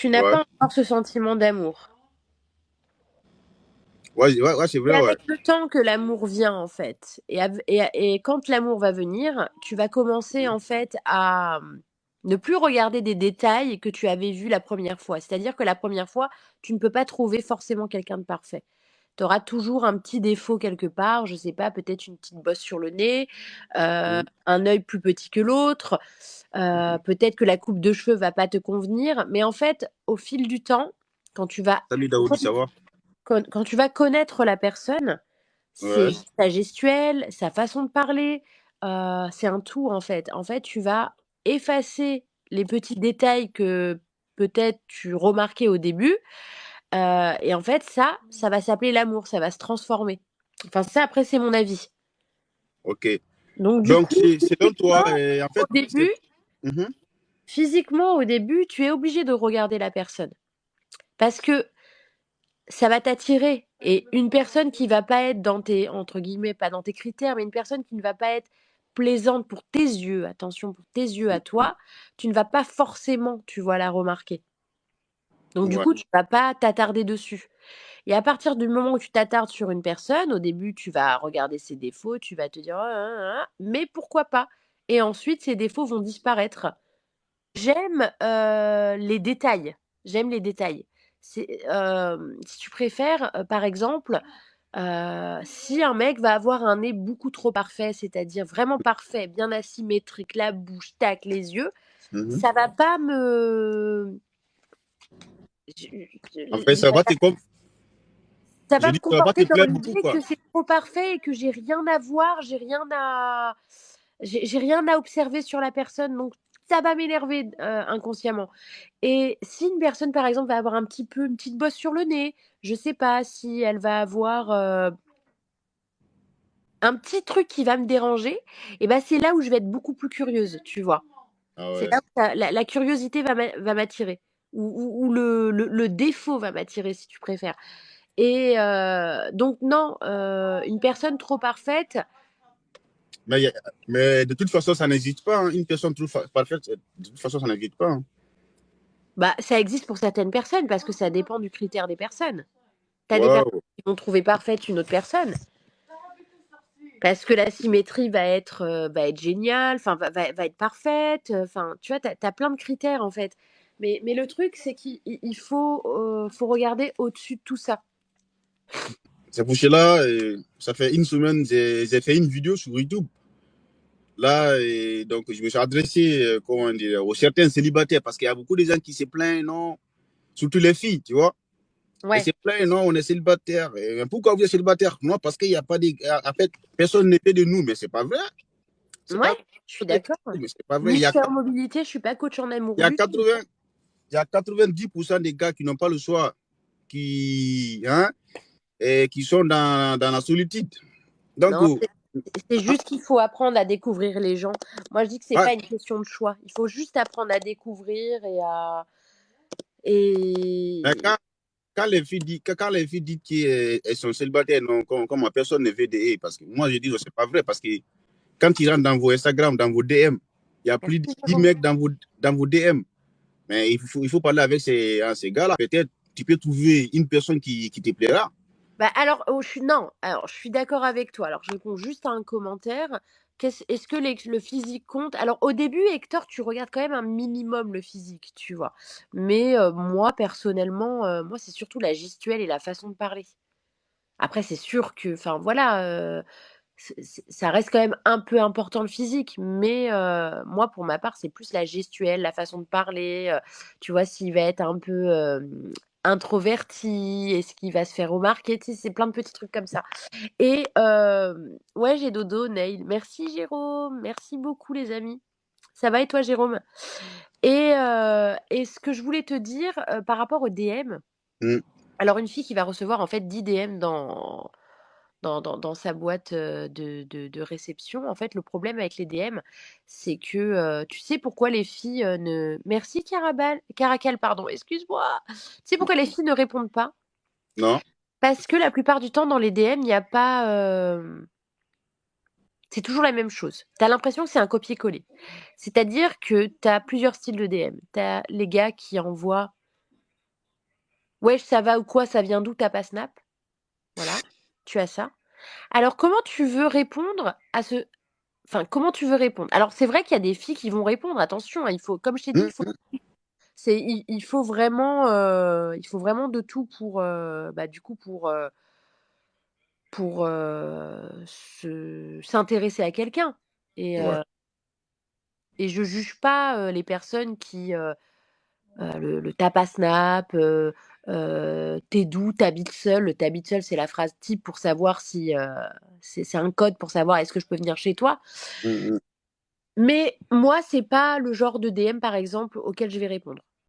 tu n'as Ouais. pas encore ce sentiment d'amour. Ouais, c'est C'est vrai, ouais. avec le temps que l'amour vient, en fait. Et quand l'amour va venir, tu vas commencer, en fait, à ne plus regarder des détails que tu avais vus la première fois. C'est-à-dire que la première fois, tu ne peux pas trouver forcément quelqu'un de parfait. Tu auras toujours un petit défaut quelque part, je sais pas, peut-être une petite bosse sur le nez, Mhm. un œil plus petit que l'autre, peut-être que la coupe de cheveux va pas te convenir. Mais en fait, au fil du temps, quand tu vas Salut Daoudi, ça va? quand tu vas connaître la personne, c'est Ouais. sa gestuelle, sa façon de parler, c'est un tout en fait. En fait, tu vas effacer les petits détails que peut-être tu remarquais au début, et en fait ça va s'appeler l'amour, ça va se transformer. Enfin ça après c'est mon avis. Ok. Donc du Donc, coup, selon toi, physiquement, en au fait, c'est. début Mhm. physiquement au début, tu es obligé de regarder la personne parce que ça va t'attirer. Et une personne qui va pas être dans tes, entre guillemets, pas dans tes critères, mais une personne qui ne va pas être plaisante pour tes yeux, attention, pour tes yeux à toi, tu ne vas pas forcément, tu vois, la remarquer. Donc du Ouais. coup, tu vas pas t'attarder dessus. Et à partir du moment où tu t'attardes sur une personne, au début, tu vas regarder ses défauts, tu vas te dire, oh, mais pourquoi pas? Et ensuite, ces défauts vont disparaître. J'aime, les détails. J'aime les détails. Si tu préfères, par exemple, si un mec va avoir un nez beaucoup trop parfait, c'est-à-dire vraiment parfait, bien asymétrique, la bouche, tac, les yeux, Mhm. ça va pas me En fait, ça va te, ça je va me dis, ça va pas te conforter dans plaire beaucoup, l'idée quoi. que c'est trop parfait et que j'ai rien à observer sur la personne, donc ça va m'énerver, inconsciemment. Et si une personne, par exemple, va avoir un petit peu une petite bosse sur le nez, je sais pas si elle va avoir, un petit truc qui va me déranger, et ben, c'est là où je vais être beaucoup plus curieuse, tu vois? Ah C'est ouais. là où la curiosité va m'attirer ou le défaut va m'attirer, si tu préfères. Et donc non, une personne trop parfaite, Mais, mais de toute façon, ça n'existe pas, hein. Une personne trop parfaite, de toute façon, ça n'existe pas, hein. bah, ça existe pour certaines personnes parce que ça dépend du critère des personnes. Tu as des personnes Waouh. qui vont trouver parfaite une autre personne parce que la symétrie va être géniale, enfin va être parfaite, enfin tu vois, tu as plein de critères en fait. Mais le truc c'est qu'il faut regarder au-dessus de tout ça. C'est pour cela, ça fait une semaine, j'ai fait une vidéo sur YouTube. Là, donc, je me suis adressé, comment dire, aux certains célibataires parce qu'il y a beaucoup de gens qui se plaignent, non, surtout les filles, tu vois. Elles se Ouais, plaignent, non, on est célibataire. Mais pourquoi vous êtes célibataire? Non, parce qu'il n'y a pas de. En fait, personne n'est fait de nous, mais c'est pas vrai. C'est ouais, pas je suis d'accord. vrai, mais c'est pas vrai. Mister Mobilité, je suis pas coach en Il amour y a du tout. 80, il y a 90% des gars qui n'ont pas le choix, qui, hein, et qui sont dans la solitude. Donc, Non, c'est juste qu'il faut apprendre à découvrir les gens. Moi, je dis que c'est ah, pas une question de choix. Il faut juste apprendre à découvrir et à et quand les filles disent, quand les filles disent qu'elles sont célibataires, non, comme personne ne veut de eux, parce que moi je dis que c'est pas vrai, parce que quand ils rentrent dans vos Instagram, dans vos DM, il y a plus de merci 10 Jérôme. mecs dans vos DM. Mais il faut parler avec ces gars-là. Peut-être tu peux trouver une personne qui te plaira. Bah alors, oh, non, alors je suis d'accord avec toi. Alors je réponds juste à un commentaire. Est-ce que le physique compte? Alors au début, Hector, tu regardes quand même un minimum le physique, tu vois. Mais moi, personnellement, moi, c'est surtout la gestuelle et la façon de parler. Après, c'est sûr que, enfin voilà, ça reste quand même un peu important le physique, mais moi, pour ma part, c'est plus la gestuelle, la façon de parler. Tu vois, s'il va être un peu introverti, est-ce qu'il va se faire remarquer? Tu sais, c'est plein de petits trucs comme ça. Et ouais, j'ai dodo, Nail. Merci Jérôme, merci beaucoup les amis. Ça va et toi, Jérôme? Et ce que je voulais te dire par rapport au DM, Hmm. alors une fille qui va recevoir en fait 10 DM dans sa boîte, de réception. En fait, le problème avec les DM, c'est que, tu sais pourquoi les filles, ne merci Caracal, pardon, excuse-moi. Tu sais pourquoi les filles ne répondent pas? Non? Parce que la plupart du temps dans les DM, il y a pas, c'est toujours la même chose. Tu as l'impression que c'est un copier-coller. C'est-à-dire que tu as plusieurs styles de DM. Tu as les gars qui envoient Wesh, ça va ou quoi? Ça vient d'où? Tu pas Snap? Voilà, tu as ça. Alors comment tu veux répondre à ce enfin, comment tu veux répondre? Alors c'est vrai qu'il y a des filles qui vont répondre, attention, hein, il faut comme je t'ai dit, Hum, hum, il faut vraiment de tout pour, bah, du coup pour, se s'intéresser à quelqu'un et ouais. heu et je juge pas, les personnes qui, le tapas Snap, tu d'où? T'habites seul. Le «tu seul», c'est la phrase type pour savoir si, c'est un code pour savoir est-ce que je peux venir chez toi? Hum, hum. Mais moi, c'est pas le genre de DM, par exemple, auquel je vais répondre.